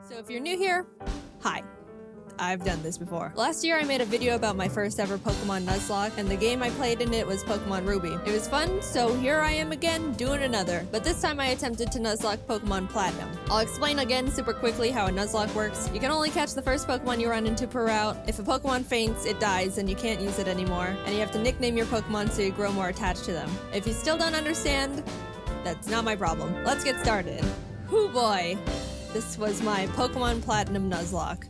So if you're new here, hi. I've done this before. Last year I made a video about my first ever Pokemon Nuzlocke, and the game I played in it was Pokemon Ruby. It was fun, so here I am again, doing another. But this time I attempted to Nuzlocke Pokemon Platinum. I'll explain again super quickly how a Nuzlocke works. You can only catch the first Pokemon you run into per route. If a Pokemon faints, it dies and you can't use it anymore. And you have to nickname your Pokemon so you grow more attached to them. If you still don't understand, that's not my problem. Let's get started. Hoo boy! This was my Pokemon Platinum Nuzlocke.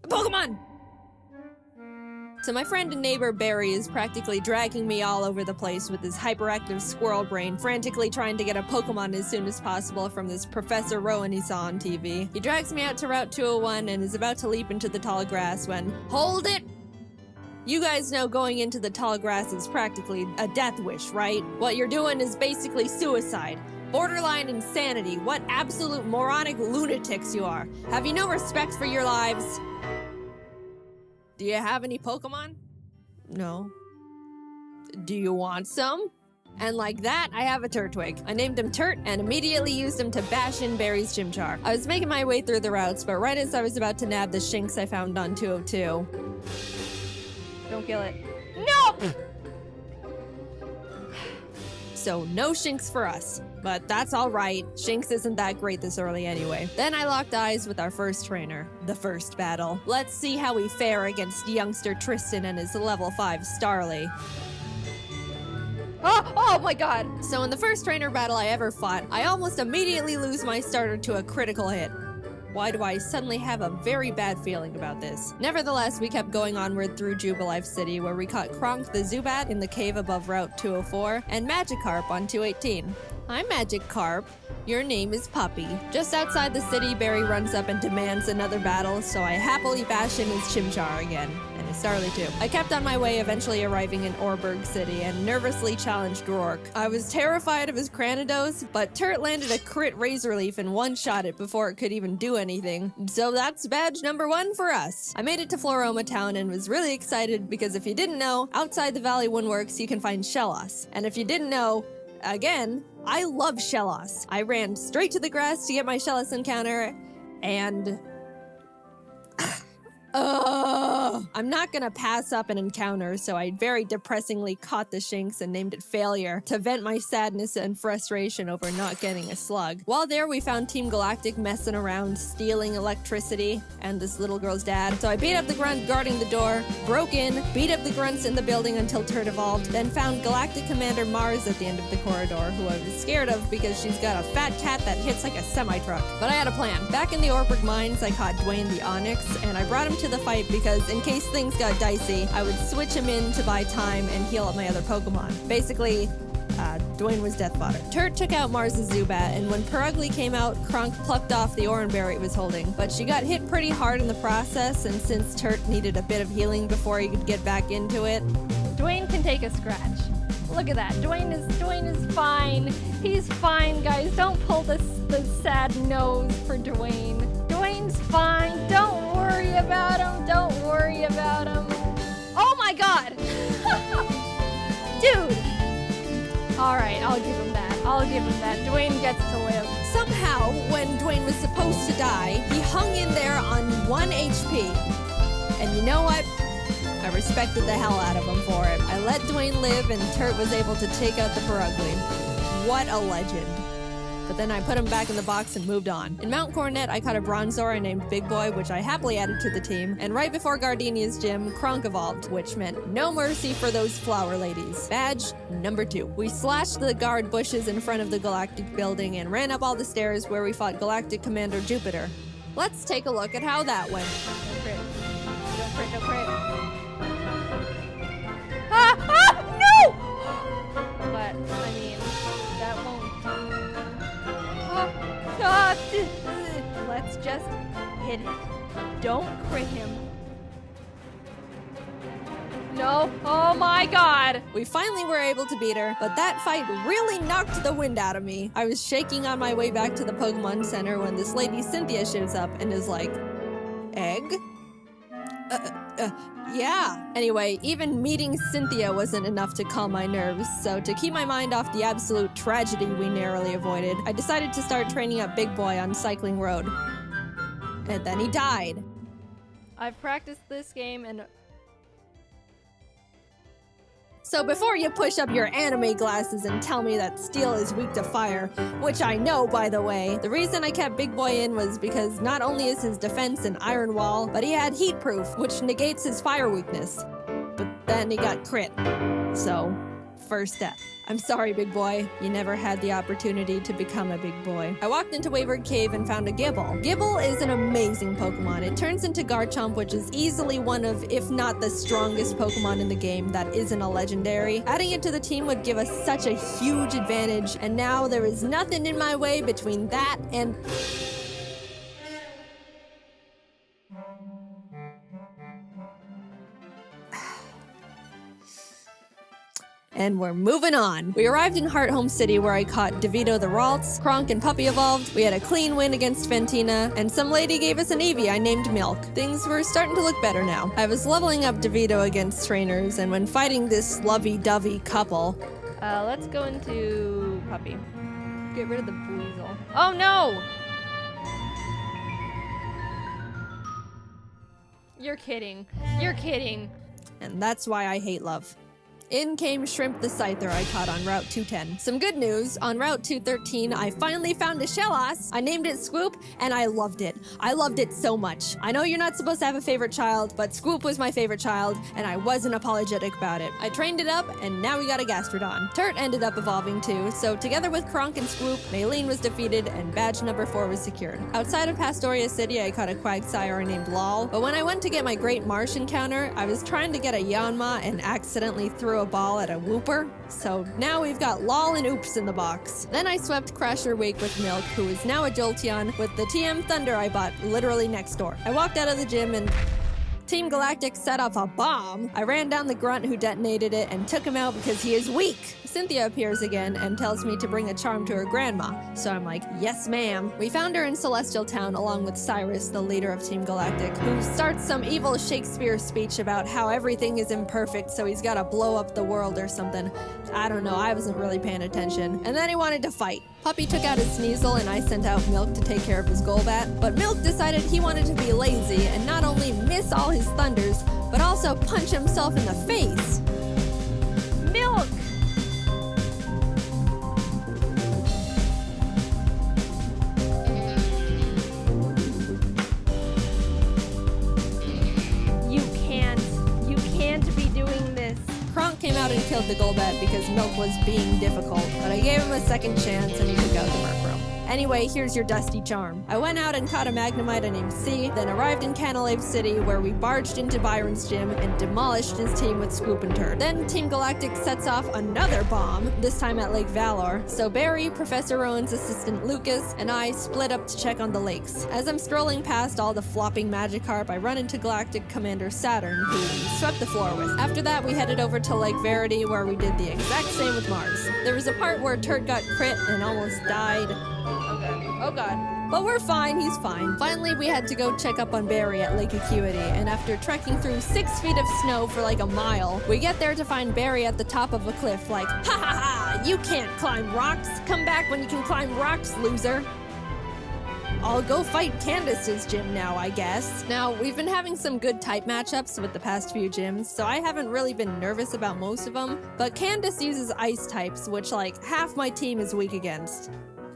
Pokemon! So my friend and neighbor Barry is practically dragging me all over the place with his hyperactive squirrel brain, frantically trying to get a Pokemon as soon as possible from this Professor Rowan he saw on TV. He drags me out to Route 201 and is about to leap into the tall grass when... Hold it! You guys know going into the tall grass is practically a death wish, right? What you're doing is basically suicide. Borderline insanity. What absolute moronic lunatics you are. Have you no respect for your lives? Do you have any Pokemon? No. Do you want some? And like that, I have a Turtwig. I named him Turt and immediately used him to bash in Barry's Chimchar. I was making my way through the routes, but right as I was about to nab the Shinx I found on 202... Don't kill it. No! So no Shinx for us. But that's alright. Shinx isn't that great this early anyway. Then I locked eyes with our first trainer. The first battle. Let's see how we fare against youngster Tristan and his level 5 Starly. Oh my god! So in the first trainer battle I ever fought, I almost immediately lose my starter to a critical hit. Why do I suddenly have a very bad feeling about this? Nevertheless, we kept going onward through Jubilife City, where we caught Kronk the Zubat in the cave above Route 204, and Magikarp on 218. Hi, Magikarp. Your name is Puppy. Just outside the city, Barry runs up and demands another battle, so I happily bash in his Chimchar again. And his Starly too. I kept on my way, eventually arriving in Orberg City, and nervously challenged Rourke. I was terrified of his Cranidos, but Turt landed a crit Razor Leaf and one-shot it before it could even do anything. So that's badge number 1 for us. I made it to Floroma Town and was really excited because if you didn't know, outside the Valley Windworks you can find Shellos. And if you didn't know, again, I love Shellos. I ran straight to the grass to get my Shellos encounter, and... I'm not gonna pass up an encounter, so I very depressingly caught the Shinx and named it Failure to vent my sadness and frustration over not getting a slug. While there, we found Team Galactic messing around, stealing electricity, and this little girl's dad. So I beat up the grunt guarding the door, broke in, beat up the grunts in the building until Turt evolved, then found Galactic Commander Mars at the end of the corridor, who I was scared of because she's got a fat cat that hits like a semi-truck. But I had a plan. Back in the Orberg Mines, I caught Dwayne the Onyx, and I brought him to the fight because in case things got dicey, I would switch him in to buy time and heal up my other Pokemon. Basically, Dwayne was death fodder. Turt took out Mars' Zubat, and when Purugly came out, Kronk plucked off the Oranberry it was holding. But she got hit pretty hard in the process, and since Turt needed a bit of healing before he could get back into it, Dwayne can take a scratch. Look at that. Dwayne is fine. He's fine, guys. Don't pull the sad nose for Dwayne. Dwayne's fine. Don't worry about him. Don't worry about him. Oh my god! Dude! Alright, I'll give him that. I'll give him that. Dwayne gets to live. Somehow, when Dwayne was supposed to die, he hung in there on 1 HP. And you know what? I respected the hell out of him for it. I let Dwayne live and Turt was able to take out the Purugly. What a legend. But then I put him back in the box and moved on. In Mount Coronet, I caught a Bronzor I named Big Boy, which I happily added to the team. And right before Gardenia's gym, Kronk evolved, which meant no mercy for those flower ladies. Badge number 2. We slashed the guard bushes in front of the Galactic building and ran up all the stairs where we fought Galactic Commander Jupiter. Let's take a look at how that went. Don't crit. Don't crit, don't crit. No! But, I mean, that won't... Let's just hit it. Don't crit him. No. Oh my god. We finally were able to beat her, but that fight really knocked the wind out of me. I was shaking on my way back to the Pokemon Center when this lady Cynthia shows up and is like, Egg? Yeah. Anyway, even meeting Cynthia wasn't enough to calm my nerves, so to keep my mind off the absolute tragedy we narrowly avoided, I decided to start training up Big Boy on Cycling Road. And then he died. I've practiced this game and... So before you push up your anime glasses and tell me that steel is weak to fire, which I know, by the way, the reason I kept Big Boy in was because not only is his defense an iron wall, but he had heat proof, which negates his fire weakness. But then he got crit. So, first step. I'm sorry, Big Boy. You never had the opportunity to become a big boy. I walked into Wayward Cave and found a Gibble. Gibble is an amazing Pokemon. It turns into Garchomp, which is easily one of, if not the strongest Pokemon in the game that isn't a legendary. Adding it to the team would give us such a huge advantage, and now there is nothing in my way between that and... And we're moving on. We arrived in Hearthome City where I caught DeVito the Ralts, Kronk and Puppy evolved, we had a clean win against Fantina, and some lady gave us an Eevee I named Milk. Things were starting to look better now. I was leveling up DeVito against trainers, and when fighting this lovey-dovey couple... let's go into Puppy. Get rid of the Weasel. Oh no! You're kidding. You're kidding. And that's why I hate love. In came Shrimp the Scyther I caught on Route 210. Some good news, on Route 213 I finally found a Shellos. I named it Swoop, and I loved it. I loved it so much. I know you're not supposed to have a favorite child, but Swoop was my favorite child, and I wasn't apologetic about it. I trained it up, and now we got a Gastrodon. Turt ended up evolving too, so together with Kronk and Swoop, Maylene was defeated, and badge number 4 was secured. Outside of Pastoria City, I caught a Quagsire named Lol, but when I went to get my Great Marsh encounter, I was trying to get a Yanma and accidentally threw a ball at a Wooper, so now we've got Lol and Oops in the box. Then I swept Crasher Wake with Milk, who is now a Jolteon, with the TM Thunder I bought literally next door. I walked out of the gym and Team Galactic set off a bomb. I ran down the grunt who detonated it and took him out because he is weak. Cynthia appears again and tells me to bring a charm to her grandma. So I'm like, yes ma'am. We found her in Celestial Town along with Cyrus, the leader of Team Galactic, who starts some evil Shakespeare speech about how everything is imperfect so he's gotta blow up the world or something. I don't know, I wasn't really paying attention. And then he wanted to fight. Puppy took out his Sneasel and I sent out Milk to take care of his Golbat, but Milk decided he wanted to be lazy and not only miss all his thunders, but also punch himself in the face. Milk! You can't be doing this. Kronk came out and killed the Golbat because Milk was being difficult, but I gave him a second chance and he took out the Murkrow. Anyway, here's your dusty charm. I went out and caught a Magnemite named C, then arrived in Canalave City where we barged into Byron's gym and demolished his team with Swoop and Turd. Then Team Galactic sets off another bomb, this time at Lake Valor. So Barry, Professor Rowan's assistant Lucas, and I split up to check on the lakes. As I'm strolling past all the flopping Magikarp, I run into Galactic Commander Saturn, who we swept the floor with. After that, we headed over to Lake Verity where we did the exact same with Mars. There was a part where Turd got crit and almost died. Oh god. But we're fine, he's fine. Finally, we had to go check up on Barry at Lake Acuity, and after trekking through 6 feet of snow for like a mile, we get there to find Barry at the top of a cliff like, ha ha ha, you can't climb rocks. Come back when you can climb rocks, loser. I'll go fight Candace's gym now, I guess. Now, we've been having some good type matchups with the past few gyms, so I haven't really been nervous about most of them, but Candace uses ice types, which like half my team is weak against.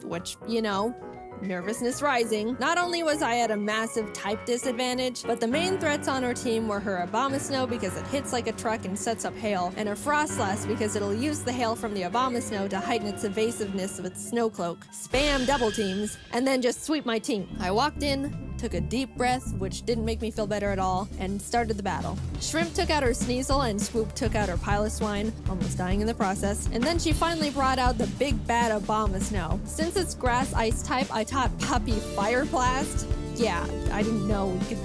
Which, you know, nervousness rising. Not only was I at a massive type disadvantage, but the main threats on our team were her Abomasnow because it hits like a truck and sets up hail, and her Frostlass because it'll use the hail from the Abomasnow to heighten its evasiveness with Snow Cloak, spam double teams, and then just sweep my team. I walked in, took a deep breath, which didn't make me feel better at all, and started the battle. Shrimp took out her Sneasel and Swoop took out her Piloswine, almost dying in the process, and then she finally brought out the big bad Abomasnow. Since it's grass ice type, I taught Puppy Fire Blast. Yeah, I didn't know it could...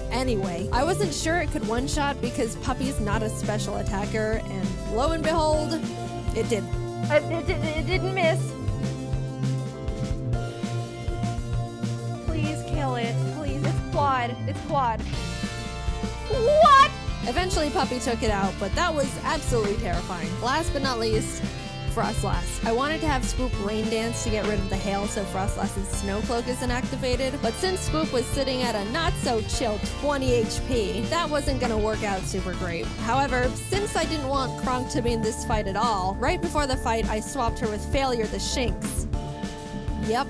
Anyway, I wasn't sure it could one-shot because Puppy's not a special attacker, and lo and behold, it did. It didn't miss. Please kill it. Please, it's quad. It's quad. Eventually Puppy took it out, but that was absolutely terrifying. Last but not least, Frostlass. I wanted to have Swoop rain dance to get rid of the hail so Frostlass's snow cloak isn't activated, but since Swoop was sitting at a not-so-chill 20 HP, that wasn't gonna work out super great. However, since I didn't want Kronk to be in this fight at all, right before the fight I swapped her with Failure the Shinx. Yep.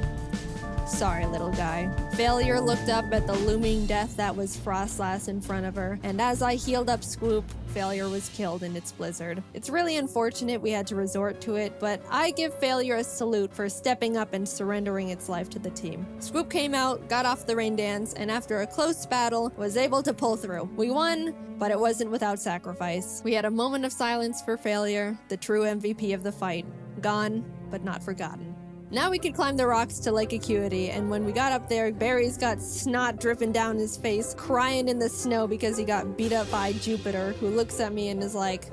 Sorry, little guy. Failure looked up at the looming death that was Frostlass in front of her, and as I healed up Swoop, Failure was killed in its blizzard. It's really unfortunate we had to resort to it, but I give Failure a salute for stepping up and surrendering its life to the team. Swoop came out, got off the rain dance, and after a close battle, was able to pull through. We won, but it wasn't without sacrifice. We had a moment of silence for Failure, the true MVP of the fight. Gone, but not forgotten. Now we could climb the rocks to Lake Acuity, and when we got up there, Barry's got snot dripping down his face, crying in the snow because he got beat up by Jupiter, who looks at me and is like,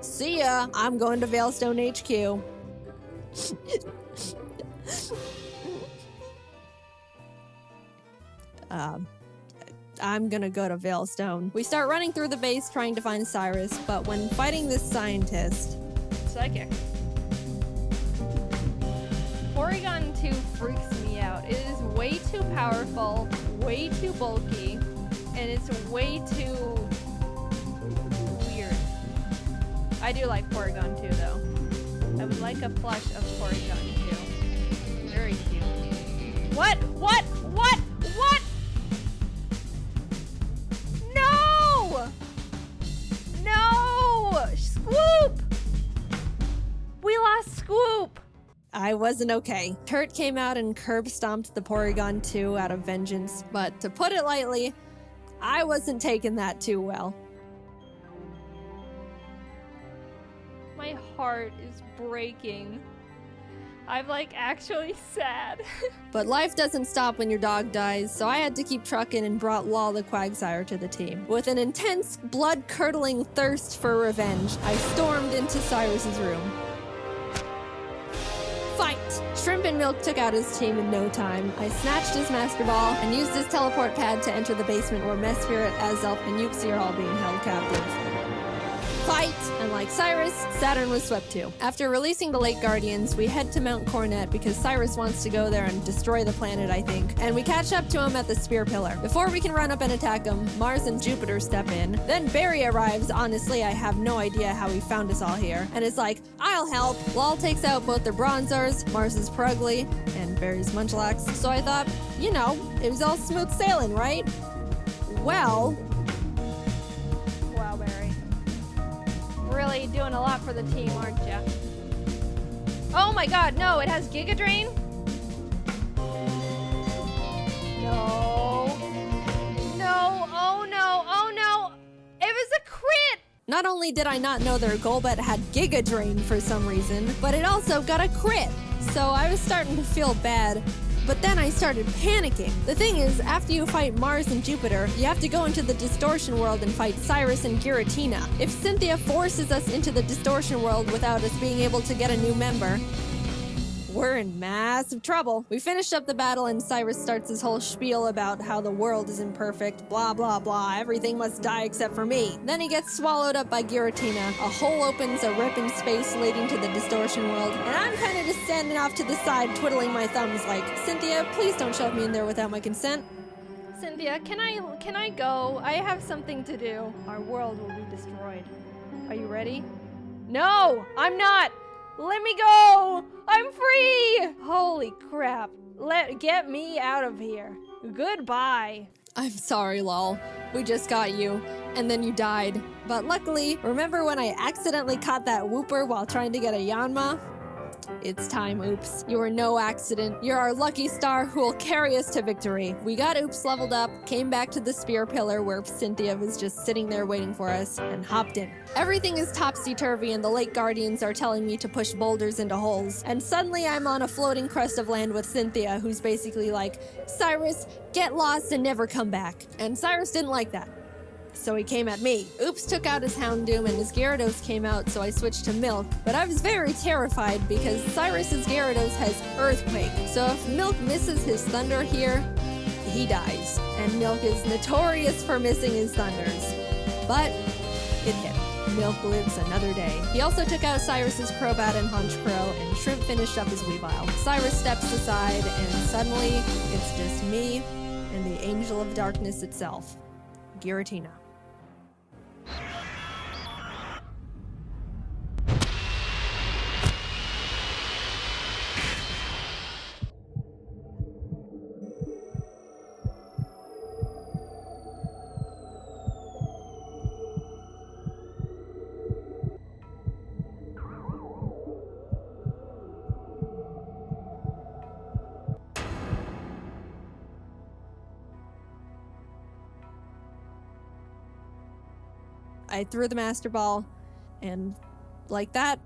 "See ya, I'm going to Veilstone HQ." I'm gonna go to Veilstone. We start running through the base trying to find Cyrus, but when fighting this scientist... Psychic. Porygon 2 freaks me out. It is way too powerful, way too bulky, and it's way too weird. I do like Porygon 2 though. I would like a plush of Porygon 2. Very cute. What? What? What? What? No! No! Swoop! We lost Swoop! I wasn't okay. Kurt came out and curb stomped the Porygon 2 out of vengeance, but to put it lightly, I wasn't taking that too well. My heart is breaking. I'm like actually sad. But life doesn't stop when your dog dies, so I had to keep trucking and brought Lol the Quagsire to the team. With an intense, blood-curdling thirst for revenge, I stormed into Cyrus's room. Fight! Shrimp and Milk took out his team in no time. I snatched his Master Ball and used his teleport pad to enter the basement where Mesprit, Azelf, and Uxie are all being held captive. Fight! And like Cyrus, Saturn was swept too. After releasing the Lake Guardians, we head to Mount Coronet because Cyrus wants to go there and destroy the planet, I think, and we catch up to him at the Spear Pillar. Before we can run up and attack him, Mars and Jupiter step in. Then Barry arrives. Honestly, I have no idea how he found us all here, and is like, "I'll help." Lol takes out both their Bronzors, Mars's Purugly, and Barry's Munchlax, so I thought, you know, it was all smooth sailing, right? Well... Wow, Barry. Really doing a lot for the team, aren't ya? Oh my god, no, it has Giga Drain? No. No, oh no, oh no! It was a crit! Not only did I not know their Golbat had Giga Drain for some reason, but it also got a crit. So I was starting to feel bad, but then I started panicking. The thing is, after you fight Mars and Jupiter, you have to go into the Distortion World and fight Cyrus and Giratina. If Cynthia forces us into the Distortion World without us being able to get a new member, we're in massive trouble. We finished up the battle and Cyrus starts his whole spiel about how the world is imperfect, blah blah blah, everything must die except for me. Then he gets swallowed up by Giratina, a hole opens, a rip in space leading to the Distortion World, and I'm kind of just standing off to the side twiddling my thumbs like, "Cynthia, please don't shove me in there without my consent." Cynthia, can I go? I have something to do. Our world will be destroyed. Are you ready? No, I'm not! Let me go! I'm free! Holy crap. Get me out of here. Goodbye. I'm sorry, Lol. We just got you, and then you died. But luckily, remember when I accidentally caught that Wooper while trying to get a Yanma? It's time, Oops. You were no accident. You're our lucky star who will carry us to victory. We got Oops leveled up, came back to the Spear Pillar where Cynthia was just sitting there waiting for us, and hopped in. Everything is topsy-turvy and the Lake Guardians are telling me to push boulders into holes. And suddenly I'm on a floating crest of land with Cynthia, who's basically like, "Cyrus, get lost and never come back." And Cyrus didn't like that. So he came at me. Oops took out his Houndoom and his Gyarados came out, so I switched to Milk. But I was very terrified because Cyrus's Gyarados has Earthquake. So if Milk misses his Thunder here, he dies. And Milk is notorious for missing his Thunders. But it hit. Milk lives another day. He also took out Cyrus's Crobat and Honchkrow, and Shrimp finished up his Weavile. Cyrus steps aside, and suddenly, it's just me and the Angel of Darkness itself, Giratina. I threw the Master Ball, and like that,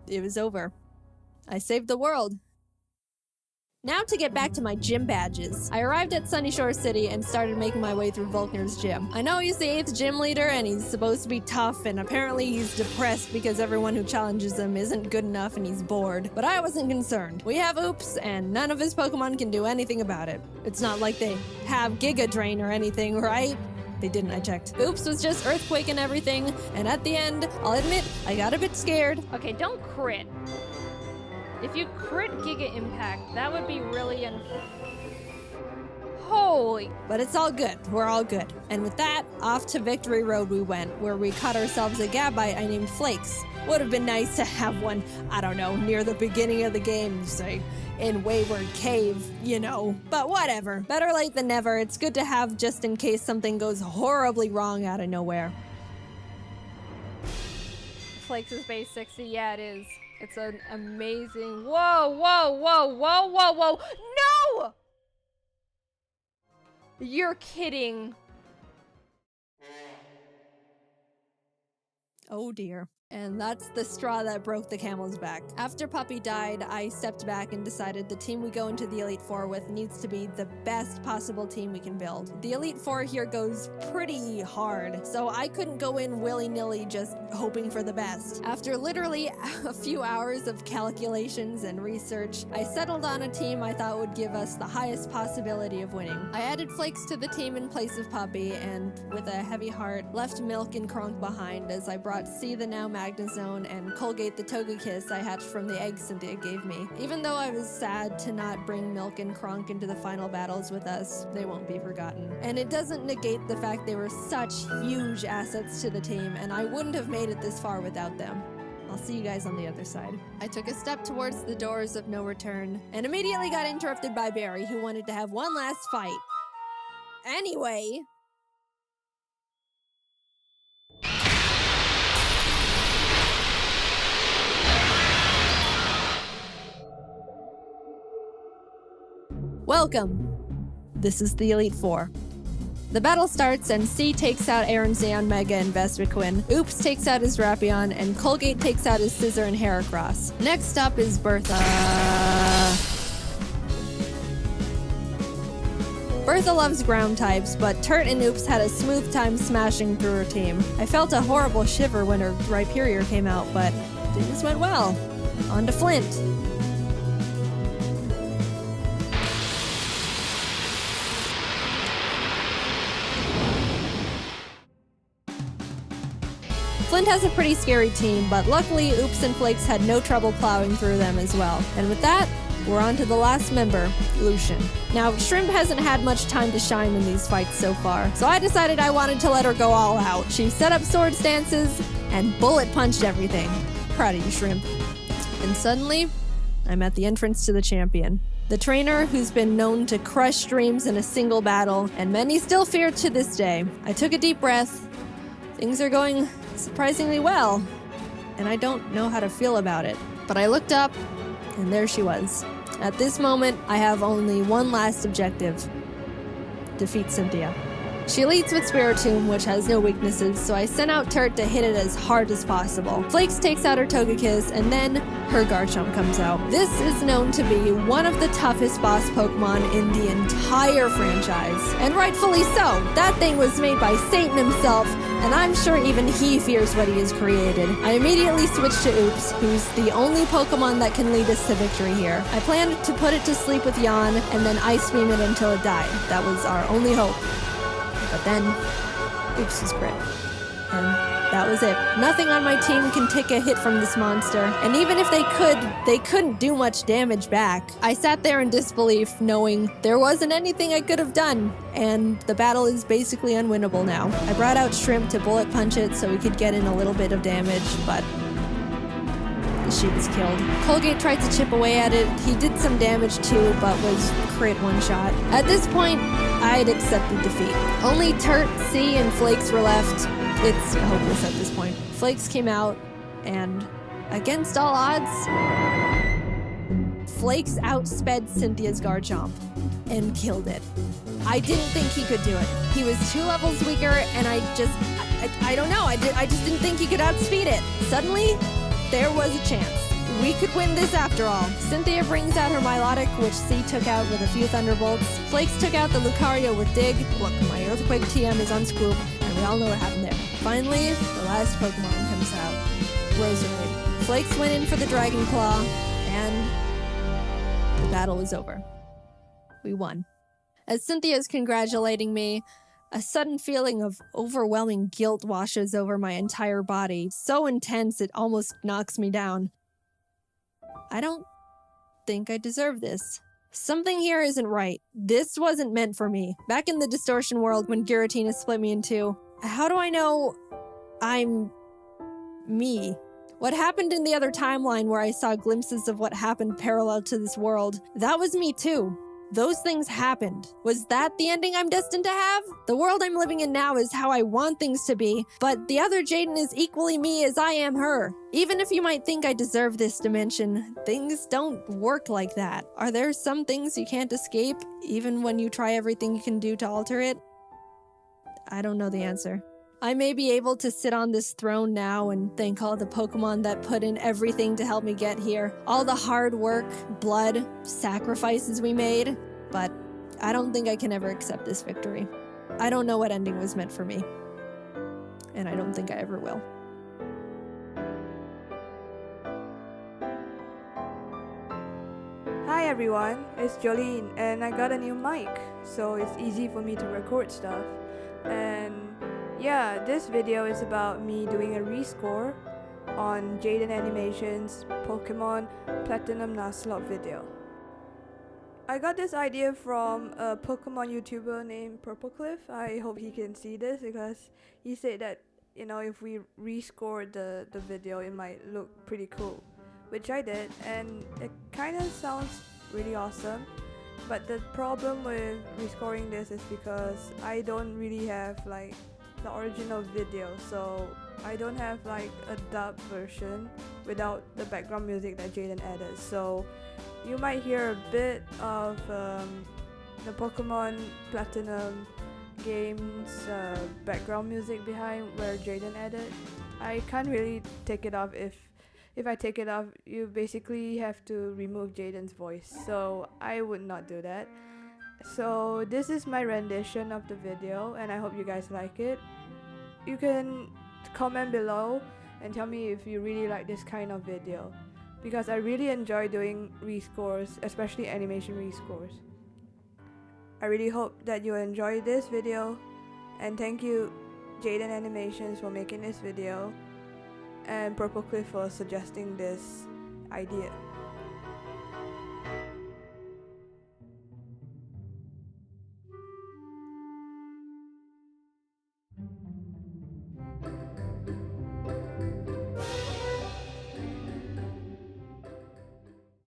it was over. I saved the world. Now to get back to my gym badges. I arrived at Sunnyshore's City and started making my way through Volkner's gym. I know he's the 8th gym leader and he's supposed to be tough, and apparently he's depressed because everyone who challenges him isn't good enough and he's bored. But I wasn't concerned. We have Oops, and none of his Pokemon can do anything about it. It's not like they have Giga Drain or anything, right? They didn't, I checked. Oops was just Earthquake and everything, and at the end, I'll admit, I got a bit scared. Okay, don't crit. If you crit Giga Impact, that would be really holy. But it's all good. We're all good. And with that, off to Victory Road we went, where we caught ourselves a Gabite I named Flakes. Would have been nice to have one, I don't know, near the beginning of the game, say, in Wayward Cave, you know. But whatever. Better late than never. It's good to have just in case something goes horribly wrong out of nowhere. Flakes is base 60. Yeah, it is. It's an amazing... Whoa, whoa, whoa, whoa, whoa, whoa. No! You're kidding. Oh dear. And that's the straw that broke the camel's back. After Puppy died, I stepped back and decided the team we go into the Elite Four with needs to be the best possible team we can build. The Elite Four here goes pretty hard, so I couldn't go in willy-nilly just hoping for the best. After literally a few hours of calculations and research, I settled on a team I thought would give us the highest possibility of winning. I added Flakes to the team in place of Puppy, and with a heavy heart, left Milk and Kronk behind as I brought C the now Magnezone and Colgate the Togekiss I hatched from the eggs Cynthia gave me. Even though I was sad to not bring Milk and Kronk into the final battles with us, they won't be forgotten. And it doesn't negate the fact they were such huge assets to the team, and I wouldn't have made it this far without them. I'll see you guys on the other side. I took a step towards the doors of no return, and immediately got interrupted by Barry, who wanted to have one last fight. Anyway... Welcome! This is the Elite Four. The battle starts and C takes out Aaron's Neon Mega and Vespiquen, Oops takes out his Drapion, and Colgate takes out his Scizor and Heracross. Next up is Bertha. Bertha loves ground types, but Turt and Oops had a smooth time smashing through her team. I felt a horrible shiver when her Rhyperior came out, but things went well. On to Flint. Flint has a pretty scary team, but luckily Oops and Flakes had no trouble plowing through them as well. And with that, we're on to the last member, Lucian. Now, Shrimp hasn't had much time to shine in these fights so far, so I decided I wanted to let her go all out. She set up sword stances and bullet punched everything. Proud of you, Shrimp. And suddenly, I'm at the entrance to the champion. The trainer who's been known to crush dreams in a single battle, and many still fear to this day. I took a deep breath. Things are going surprisingly well, and I don't know how to feel about it. But I looked up, and there she was. At this moment, I have only one last objective: defeat Cynthia. She leads with Spiritomb, which has no weaknesses, so I sent out Turt to hit it as hard as possible. Flakes takes out her Togekiss, and then her Garchomp comes out. This is known to be one of the toughest boss Pokemon in the entire franchise. And rightfully so. That thing was made by Satan himself, and I'm sure even he fears what he has created. I immediately switched to Oops, who's the only Pokemon that can lead us to victory here. I planned to put it to sleep with Yawn, and then Ice Beam it until it died. That was our only hope. But then, Oops was crit. And that was it. Nothing on my team can take a hit from this monster, and even if they could, they couldn't do much damage back. I sat there in disbelief, knowing there wasn't anything I could have done, and the battle is basically unwinnable now. I brought out Shrimp to bullet punch it so we could get in a little bit of damage, but she was killed. Colgate tried to chip away at it. He did some damage too, but was crit one shot. At this point, I'd accepted defeat. Only Turt, C, and Flakes were left. It's hopeless at this point. Flakes came out, and against all odds, Flakes outsped Cynthia's Garchomp and killed it. I didn't think he could do it. He was 2 levels weaker, and I don't know. I just didn't think he could outspeed it. Suddenly, there was a chance. We could win this after all. Cynthia brings out her Milotic, which C took out with a few Thunderbolts. Flakes took out the Lucario with Dig. Look, my Earthquake TM is on Scoop, and we all know what happened there. Finally, the last Pokemon comes out. Roserade. Flakes went in for the Dragon Claw, and the battle was over. We won. As Cynthia's congratulating me, a sudden feeling of overwhelming guilt washes over my entire body, so intense it almost knocks me down. I don't think I deserve this. Something here isn't right. This wasn't meant for me. Back in the distortion world when Giratina split me in 2, how do I know I'm me? What happened in the other timeline where I saw glimpses of what happened parallel to this world, that was me too. Those things happened. Was that the ending I'm destined to have? The world I'm living in now is how I want things to be, but the other Jaiden is equally me as I am her. Even if you might think I deserve this dimension, things don't work like that. Are there some things you can't escape, even when you try everything you can do to alter it? I don't know the answer. I may be able to sit on this throne now and thank all the Pokemon that put in everything to help me get here. All the hard work, blood, sacrifices we made. But I don't think I can ever accept this victory. I don't know what ending was meant for me. And I don't think I ever will. Hi everyone, it's Jolene and I got a new mic, so it's easy for me to record stuff. And yeah, this video is about me doing a rescore on Jaidenanimations Pokemon Platinum Nuzlocke video. I got this idea from a Pokemon YouTuber named Purplecliffe. I hope he can see this because he said that, you know, if we rescored the video, it might look pretty cool. Which I did, and it kind of sounds really awesome. But the problem with rescoring this is because I don't really have like the original video, so I don't have like a dub version without the background music that Jaiden added. So you might hear a bit of the Pokemon Platinum game's background music behind where Jaiden added. I can't really take it off. If I take it off, you basically have to remove Jaiden's voice, so I would not do that. So this is my rendition of the video, and I hope you guys like it. You can comment below and tell me if you really like this kind of video, because I really enjoy doing rescores, especially animation rescores. I really hope that you enjoy this video, and thank you Jaiden Animations for making this video, and Purplecliffe for suggesting this idea.